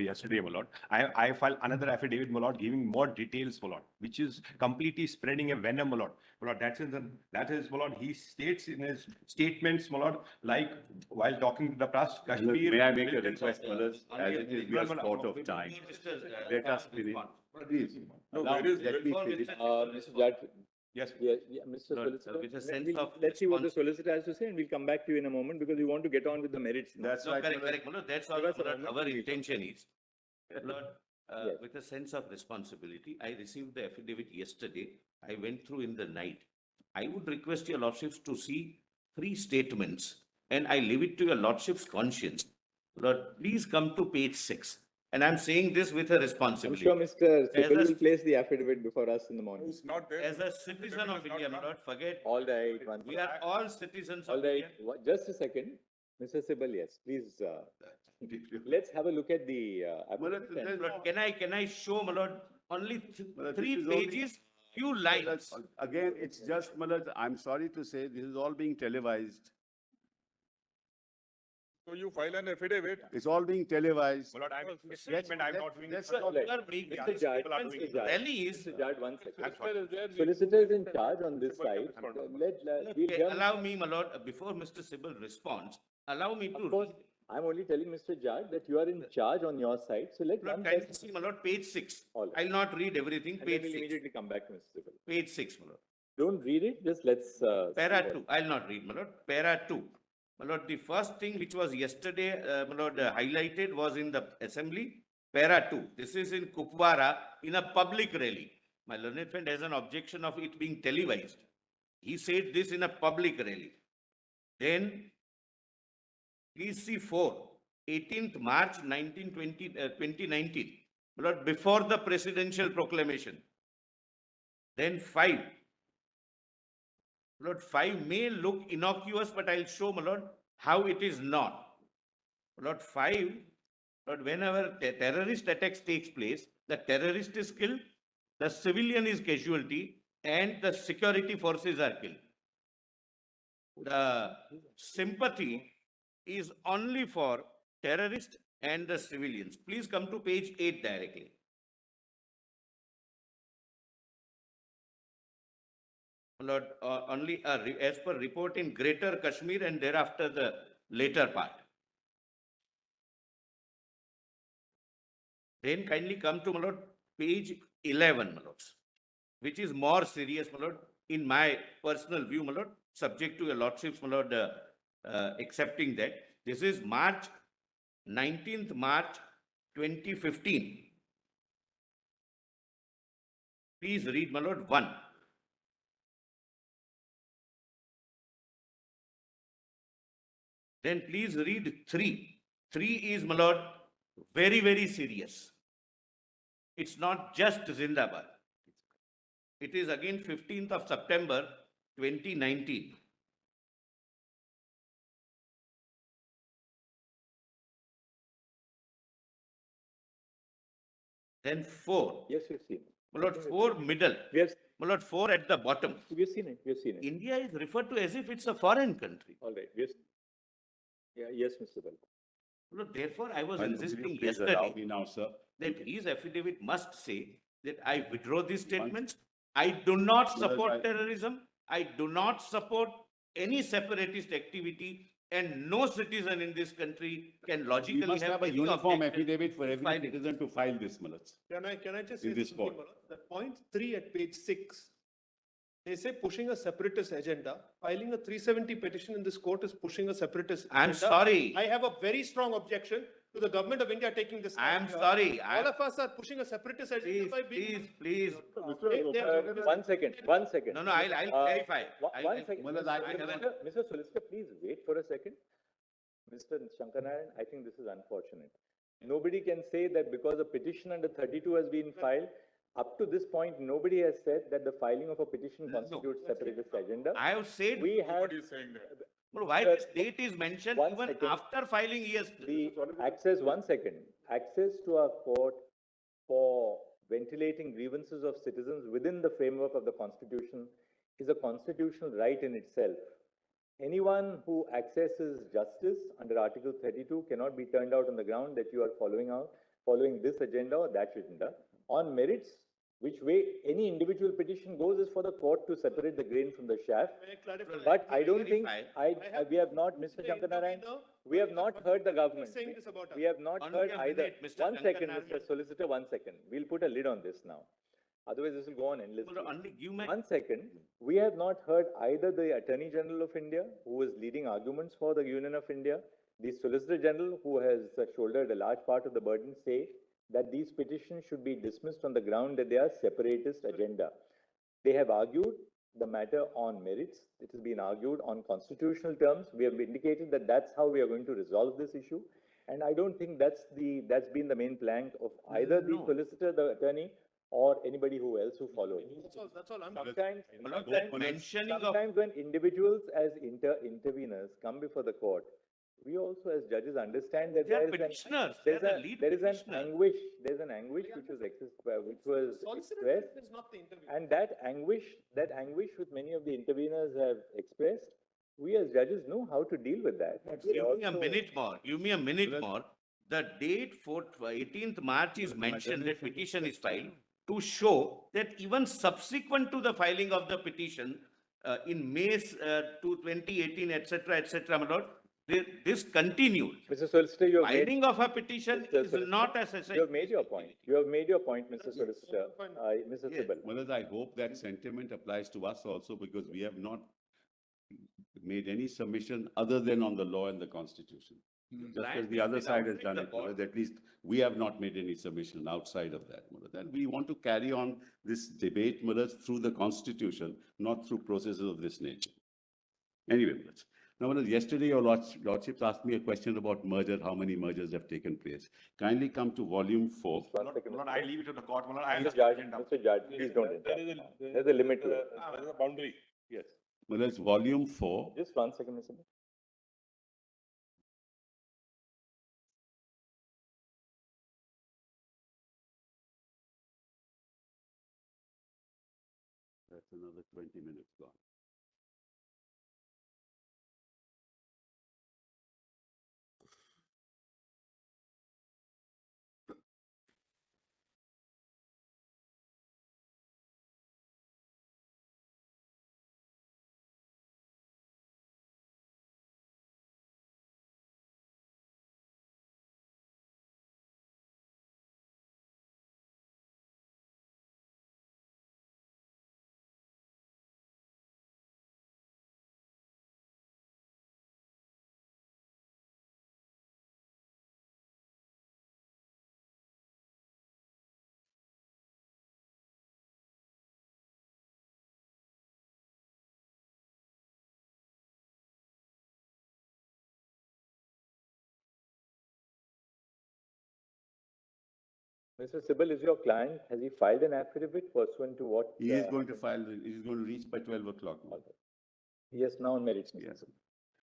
yesterday, my lord. I filed another affidavit, my lord, giving more details, my lord, which is completely spreading a venom, my lord. My lord, that is, my lord, he states in his statements, my lord, like while talking to the press, Kashmir. May I make a request, my lord, as it is we are short of time. Let us finish. Please. No, Allow- where is- let me finish. Mr. Judge, Yes. Mr. Lord, Solicitor, with a sense of let's see what the solicitor has to say, and we'll come back to you in a moment because we want to get on with the merits now. That's No, right. correct, my lord. correct. Lord, that's all Give us a Lord, moment. our intention is. Lord, Yes. with a sense of responsibility, I received the affidavit yesterday. I went through in the night. I would request your lordships to see 3 statements, and I leave it to your lordship's conscience. Lord, please come to page 6. And I'm saying this with a I'm responsibility. sure Mr. As Sibal a- will place the affidavit before us in the morning. It's not there. As a citizen of India, my lord, forget, All right, one we are all citizens All of right, India. just a second. Mr. Sibal, yes, please, let's have a look at the Well, affidavit. there's and- Lord, can I show, my lord, only Well, 3 this is only- pages, few lines. Again, it's just, my lord, I'm sorry to say, this is all being televised. So you file an affidavit. It's all being televised. My lord, I'm Yes, statement, I'm not doing it. that's Sir, not- you are making Mr. Judge, people are doing Mr. it. Judge, rallies. Mr. Judge, one second. I'm sorry. Solicitor is in charge on this side. Let, we'll Okay, hear- allow me, my lord, before Mr. Sibal responds, allow me Of to course, I'm only telling Mr. Judge that you are in charge on your side, so let Lord, one kindly person, see, my lord, page 6. All right. I'll not read everything, and then page we'll 6. immediately come back to Mr. Sibal. Page 6, my lord. Don't read it, just let's, see Para what- 2, I'll not read, my lord. Para 2. My lord, the first thing which was yesterday, my lord, highlighted was in the assembly. Para 2. This is in Kupwara in a public rally. My learned friend has an objection of it being televised. He said this in a public rally. Then, please see 4, 18th March 2019, my lord, before the presidential proclamation. Then 5. Lord, 5 may look innocuous, but I'll show, my lord, how it is not. Lord, 5, Lord, whenever terrorist attacks takes place, the terrorist is killed, the civilian is casualty, and the security forces are killed. The sympathy is only for terrorists and the civilians. Please come to page 8 directly. Lord, only as per report in Greater Kashmir and thereafter the later part. Then kindly come to, my lord, page 11, my lords, which is more serious, my lord, in my personal view, my lord, subject to your lordships, my lord, accepting that. This is 19th March 2015. Please read, my lord, 1. Then please read 3. 3 is, my lord, very, very serious. It's not just Zindabad. It is again 15th of September 2019. Then 4. Yes, we've seen it. My lord, 4 middle. We have, My lord, 4 at the bottom. we've seen it, we've seen it. India is referred to as if it's a foreign country. All right, yes. Yeah, yes, Mr. Sibal. My lord, therefore, I was Will you insisting please allow yesterday me now, sir. that his affidavit must say that I withdraw these statements. I do not Well, support terrorism. I do not support any separatist activity, and no citizen in this country can logically We must have a any uniform objection affidavit for to every filing. citizen to file this, my lords. Can I just In say this something, court. Manoj? That point 3 at page 6, they say pushing a separatist agenda. Filing a 370 petition in this court is pushing a separatist I'm agenda. sorry. I have a very strong objection to the government of India taking this. I am stand here. sorry. All of us are pushing a separatist agenda by being. Please. One second, one second. No, I'll clarify. One second. Well, I haven't- Mr. Solicitor, please wait for a second. Mr. Shankarnarayan, I think this is unfortunate. Nobody can say that because a petition under 32 has been filed, up to this point, nobody has said that the filing of a petition constitutes separatist agenda. I have said, We have Nobody is saying that. well, why Sir, this date is mentioned one even second. after filing years. the access, one second, access to our court for ventilating grievances of citizens within the framework of the Constitution is a constitutional right in itself. Anyone who accesses justice under Article 32 cannot be turned out on the ground that you are following out following this agenda or that agenda. On merits, which way any individual petition goes is for the court to separate the grain from the chaff. May I clarify? But I don't think, Clarify. we have not, Mr. Shankanarayan, we have not heard the government. Saying this about us. We have not Only heard a either. minute, Mr. One second, Shankanarayan. Mr. Solicitor, 1 second. We'll put a lid on this now. Otherwise, this will go on endlessly. Well, only give my. 1 second. We have not heard either the Attorney General of India, who is leading arguments for the Union of India, the Solicitor General, who has shouldered a large part of the burden, say that these petitions should be dismissed on the ground that they are separatist agenda. They have argued the matter on merits. It has been argued on constitutional terms. We have indicated that that's how we are going to resolve this issue. And I don't think that's been the main plank of either the No. solicitor, the attorney, or anybody who else who followed. That's all I'm. Sometimes when individuals as interveners come before the court, we also as judges understand that They are there is petitioners. there's They are a- the lead there is an petitioners. anguish, which was expressed, Is not the interview. and that anguish which many of the interveners have expressed, we as judges know how to deal with that. We Give me a also- minute more, give me a minute more. The date for 18th March is mentioned, that petition is filed to show that even subsequent to the filing of the petition, in May, to 2018, etc., my lord, this continued. Mr. Solicitor, you have made, Filing of a petition Mr. is Solicitor, not a necessary. you have made your point. You have made your point, Mr. Solicitor. Mr. Yes. Sibal. Manoj, I hope that sentiment applies to us also because we have not made any submission other than on the law and the constitution. Just as the other side has done it, Manoj, at least we have not made any submission outside of that, Manoj. And we want to carry on this debate, Manoj, through the constitution, not through processes of this nature. Anyway, Manoj. Now, Manoj, yesterday your lordships asked me a question about merger, how many mergers have taken place. Kindly come to volume 4. One second, Lord, Mr. I leave it to the court, Lord. I'll Mr. Judge, Mr. Judge, please don't interrupt. There's a limit to it. There is a boundary. Yes. Manoj, volume 4. Just 1 second, Mr. Judge. That's another 20 minutes gone. Mr. Sibal, is your client, has he filed an affidavit pursuant to what? He is going to file, he is going to reach by 12 o'clock. Manoj. Yes, now on merits, Mr. Yes. Sibal.